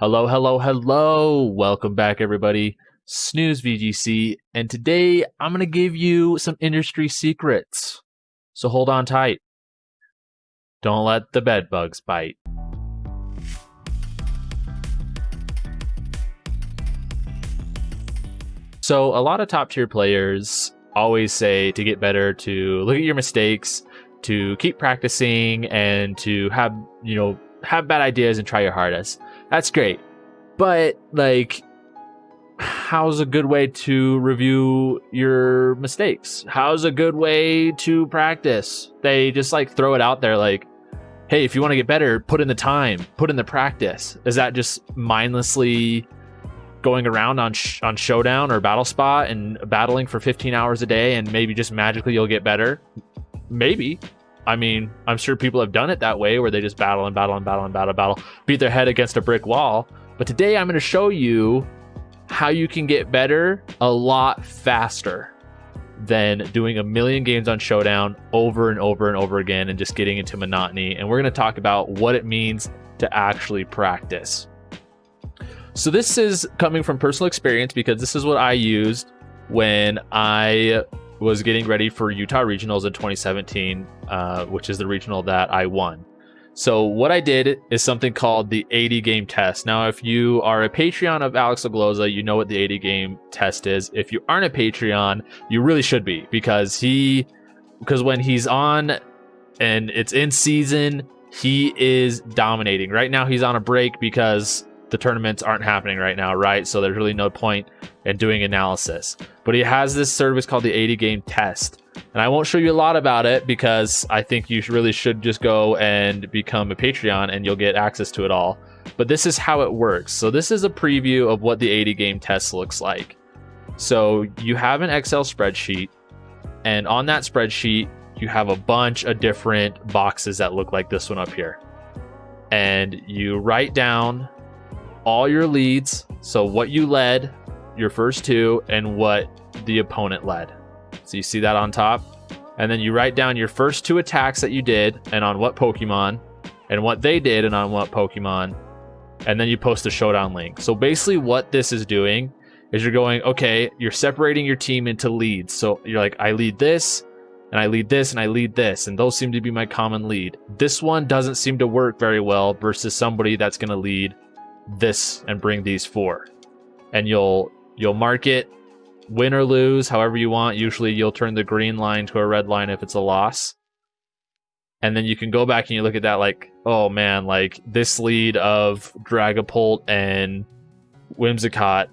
Hello, hello, hello. Welcome back, everybody. SnoozeVGC, and today I'm going to give you some industry secrets. So hold on tight. Don't let the bed bugs bite. So a lot of top tier players always say to get better to look at your mistakes, to keep practicing, and to have bad ideas and try your hardest. That's great. But how's a good way to review your mistakes? How's a good way to practice? They just throw it out there hey, if you want to get better, put in the time, put in the practice. Is that just mindlessly going around on Showdown or Battle Spot and battling for 15 hours a day and maybe just magically you'll get better? Maybe. I mean, I'm sure people have done it that way where they just battle, beat their head against a brick wall. But today I'm going to show you how you can get better a lot faster than doing a million games on Showdown over and over and over again and just getting into monotony. And we're going to talk about what it means to actually practice. So this is coming from personal experience because this is what I used when I was getting ready for Utah Regionals in 2017, which is the regional that I won. So what I did is something called the 80 game test. Now, if you are a Patreon of Alex Ogloza, you know what the 80 game test is. If you aren't a Patreon, you really should be, because when he's on and it's in season, he is dominating. Right now he's on a break because the tournaments aren't happening right now, right? So there's really no point in doing analysis. But he has this service called the 80 game test. And I won't show you a lot about it because I think you really should just go and become a Patreon and you'll get access to it all. But this is how it works. So this is a preview of what the 80 game test looks like. So you have an Excel spreadsheet, and on that spreadsheet, you have a bunch of different boxes that look like this one up here. And you write down all your leads. So what you led, your first two, and what the opponent led. So you see that on top, and then you write down your first two attacks that you did and on what Pokemon, and what they did and on what Pokemon, and then you post a Showdown link. So basically what this is doing is you're going, okay, you're separating your team into leads. So you're like, I lead this, and I lead this, and I lead this, and those seem to be my common lead. This one doesn't seem to work very well versus somebody that's going to lead this and bring these four. And you'll mark it win or lose however you want. Usually you'll turn the green line to a red line if it's a loss, and then you can go back and you look at that oh man, this lead of Dragapult and Whimsicott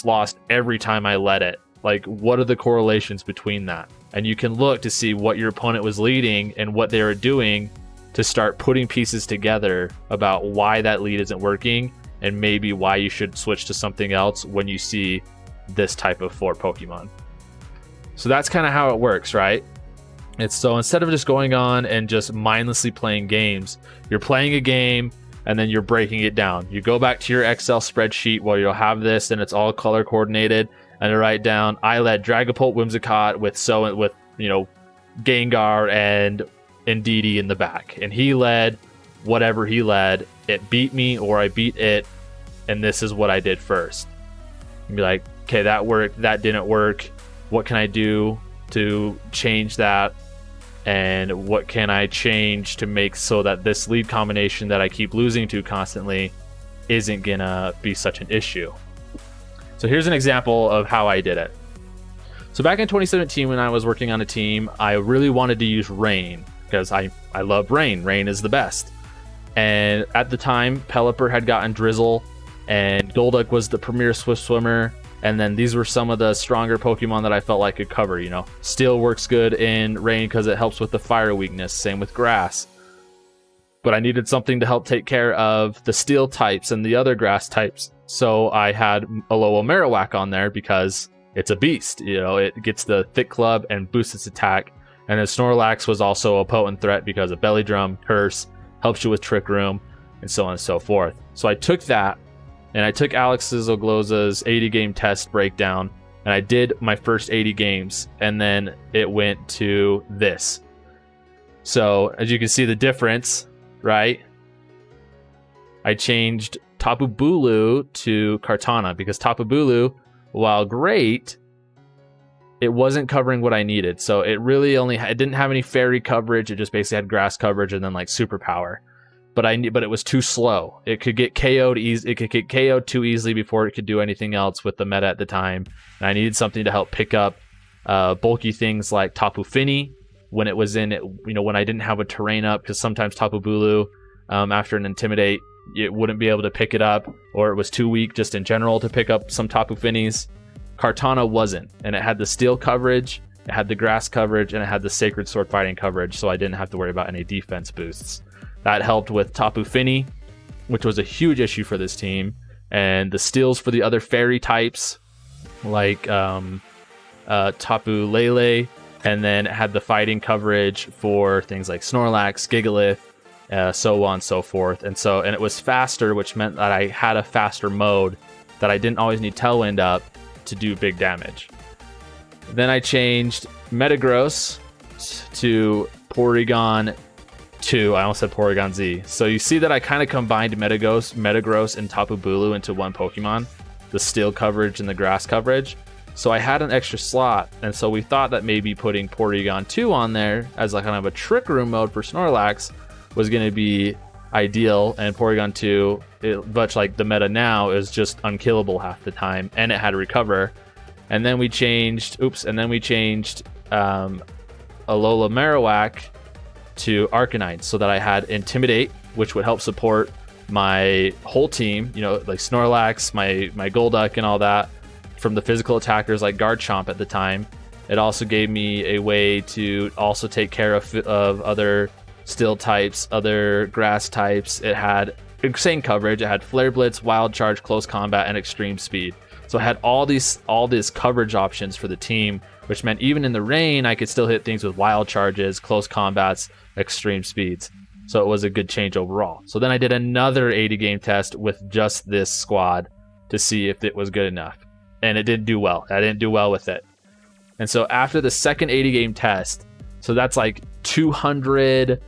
lost every time I led it. What are the correlations between that? And you can look to see what your opponent was leading and what they were doing to start putting pieces together about why that lead isn't working and maybe why you should switch to something else when you see this type of 4 Pokemon. So that's kind of how it works, right? So instead of just going on and just mindlessly playing games, you're playing a game and then you're breaking it down. You go back to your Excel spreadsheet where you'll have this and it's all color coordinated, and you write down, I led Dragapult, Whimsicott with Gengar and Indeedee in the back, and he led whatever he led. It beat me or I beat it, and this is what I did first. And be like, okay, that worked, that didn't work. What can I do to change that? And what can I change to make so that this lead combination that I keep losing to constantly isn't gonna be such an issue? So here's an example of how I did it. So back in 2017, when I was working on a team, I really wanted to use Rain because I love Rain. Rain is the best. And at the time, Pelipper had gotten Drizzle, and Golduck was the premier Swift Swimmer. And then these were some of the stronger Pokemon that I felt like could cover. Steel works good in Rain because it helps with the fire weakness. Same with Grass. But I needed something to help take care of the Steel types and the other Grass types. So I had Alola Marowak on there because it's a beast. It gets the Thick Club and boosts its attack. And then Snorlax was also a potent threat because of Belly Drum, Curse, helps you with Trick Room, and so on and so forth. So I took that, and I took Alex Ogloza's 80 game test breakdown, and I did my first 80 games, and then it went to this. So as you can see the difference, right? I changed Tapu Bulu to Kartana, because Tapu Bulu, while great, it wasn't covering what I needed. So it really it didn't have any fairy coverage. It just basically had grass coverage and then like superpower. But it was too slow. It could get KO'd It could get KO'd too easily before it could do anything else with the meta at the time. And I needed something to help pick up bulky things like Tapu Fini when it was in it. When I didn't have a terrain up, because sometimes Tapu Bulu, after an Intimidate, it wouldn't be able to pick it up, or it was too weak just in general to pick up some Tapu Finis. Kartana wasn't, and it had the steel coverage, it had the grass coverage, and it had the sacred sword fighting coverage, so I didn't have to worry about any defense boosts. That helped with Tapu Fini, which was a huge issue for this team, and the steals for the other fairy types, like Tapu Lele, and then it had the fighting coverage for things like Snorlax, Gigalith, so on and so forth. And it was faster, which meant that I had a faster mode that I didn't always need Tailwind up to do big damage. Then I changed Metagross to Porygon 2. I almost said Porygon Z. So you see that I kind of combined Metagross and Tapu Bulu into one Pokemon, the steel coverage and the grass coverage. So I had an extra slot, and so we thought that maybe putting Porygon 2 on there as like kind of a Trick Room mode for Snorlax was going to be ideal, and Porygon 2, much like the meta now, is just unkillable half the time, and it had Recover. And then we changed Alola Marowak to Arcanine, so that I had Intimidate, which would help support my whole team, like Snorlax, my Golduck and all that, from the physical attackers like Garchomp at the time. It also gave me a way to also take care of other steel types, other grass types. It had insane coverage. It had Flare Blitz, Wild Charge, Close Combat, and Extreme Speed. So I had all these coverage options for the team, which meant even in the rain, I could still hit things with Wild Charges, Close Combats, Extreme Speeds. So it was a good change overall. So then I did another 80 game test with just this squad to see if it was good enough. And it didn't do well. I didn't do well with it. And so after the second 80 game test, so that's like 200,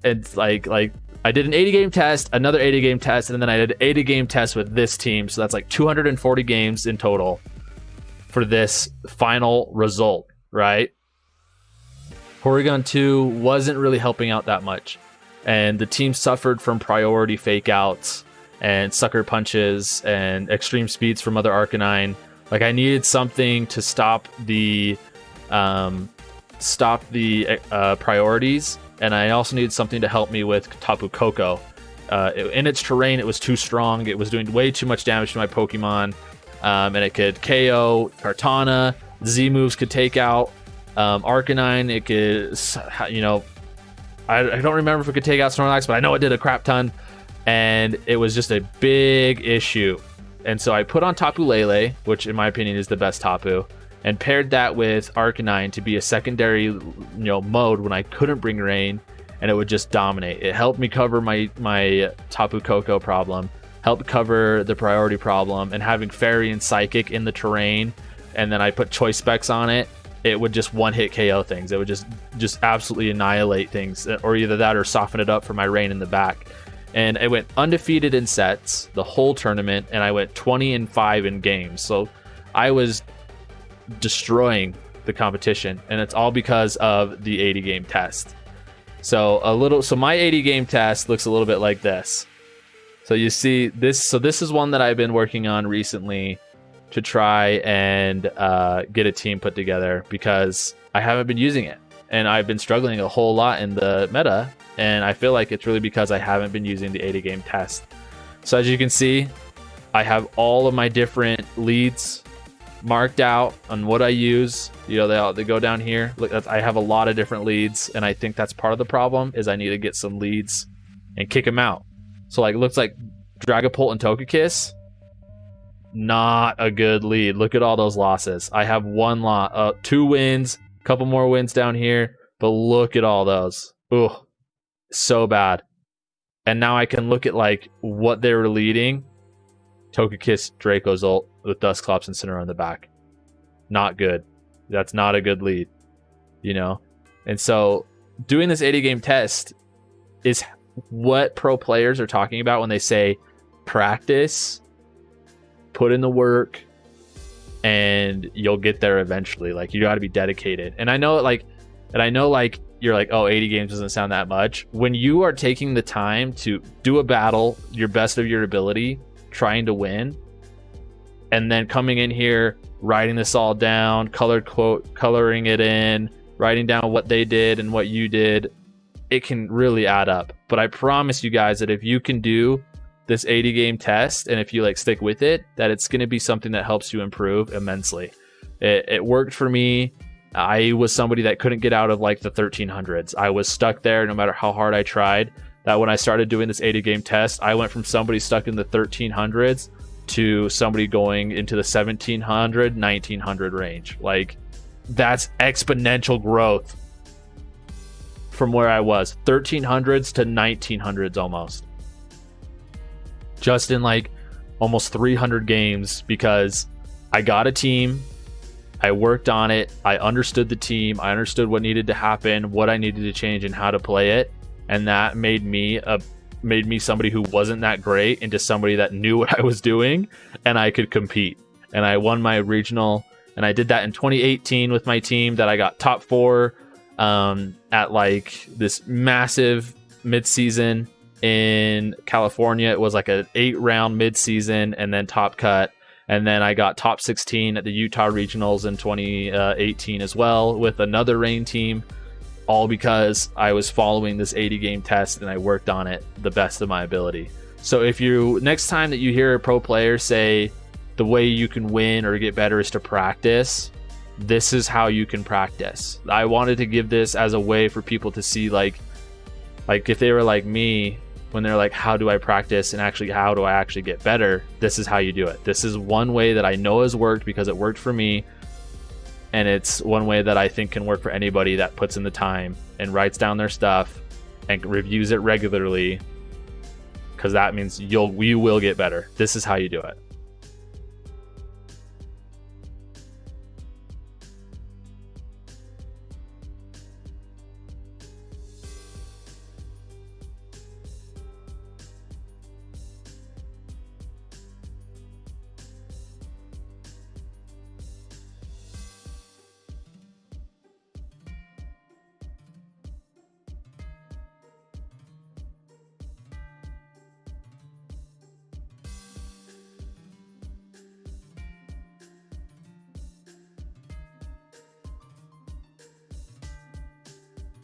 it's like I did an 80 game test, another 80 game test, and then I did an 80 game test with this team. So that's like 240 games in total for this final result, right? Porygon 2 wasn't really helping out that much. And the team suffered from priority fake outs and sucker punches and extreme speeds from other Arcanine. Like, I needed something to stop the priorities, and I also needed something to help me with Tapu Koko. In its terrain, it was too strong. It was doing way too much damage to my Pokemon, and it could KO Kartana. Z moves could take out Arcanine. It could, I don't remember if it could take out Snorlax, but I know it did a crap ton, and it was just a big issue. And so I put on Tapu Lele, which in my opinion is the best Tapu, and paired that with Arcanine to be a secondary, mode when I couldn't bring rain, and it would just dominate. It helped me cover my Tapu Koko problem, helped cover the priority problem, and having Fairy and Psychic in the terrain, and then I put Choice Specs on it, it would just one-hit KO things. It would just absolutely annihilate things, or either that or soften it up for my rain in the back. And I went undefeated in sets the whole tournament, and I went 20-5 in games. So I was destroying the competition, and it's all because of the 80 game test. So my 80 game test looks a little bit like this. So you see this. So this is one that I've been working on recently to try and get a team put together, because I haven't been using it, and I've been struggling a whole lot in the meta. And I feel like it's really because I haven't been using the 80 game test. So as you can see, I have all of my different leads marked out on what I use. They go down here. Look, I have a lot of different leads, and I think that's part of the problem, is I need to get some leads and kick them out. So looks like Dragapult and Togekiss, not a good lead. Look at all those losses. I have 2 wins, a couple more wins down here, but look at all those. Ugh. So bad. And now I can look at what they were leading. Togekiss, Dracozolt with Dusclops and Cinnamon on the back. Not good. That's not a good lead, And so doing this 80 game test is what pro players are talking about when they say practice, put in the work, and you'll get there eventually. Like, you got to be dedicated. And I know like you're like, oh, 80 games doesn't sound that much. When you are taking the time to do a battle, your best of your ability, trying to win, and then coming in here, writing this all down, coloring it in, writing down what they did and what you did, it can really add up. But I promise you guys that if you can do this 80 game test, and if you like stick with it, that it's going to be something that helps you improve immensely. It worked for me. I was somebody that couldn't get out of like the 1300s. I was stuck there no matter how hard I tried. That when I started doing this 80 game test, I went from somebody stuck in the 1300s to somebody going into the 1700, 1900 range. Like, that's exponential growth from where I was, 1300s to 1900s almost. Just in like almost 300 games, because I got a team, I worked on it, I understood the team, I understood what needed to happen, what I needed to change, and how to play it, and that made me somebody who wasn't that great into somebody that knew what I was doing, and I could compete. And I won my regional, and I did that in 2018 with my team that I got top 4 at like this massive mid-season in California. It was like an 8-round mid-season and then top cut. And then I got top 16 at the Utah Regionals in 2018 as well with another Reign team, all because I was following this 80 game test and I worked on it the best of my ability. So if you, next time that you hear a pro player say the way you can win or get better is to practice, this is how you can practice. I wanted to give this as a way for people to see like if they were like me, when they're like, how do I practice and actually how do I actually get better? This is how you do it. This is one way that I know has worked because it worked for me. And it's one way that I think can work for anybody that puts in the time and writes down their stuff and reviews it regularly, because that means you will get better. This is how you do it.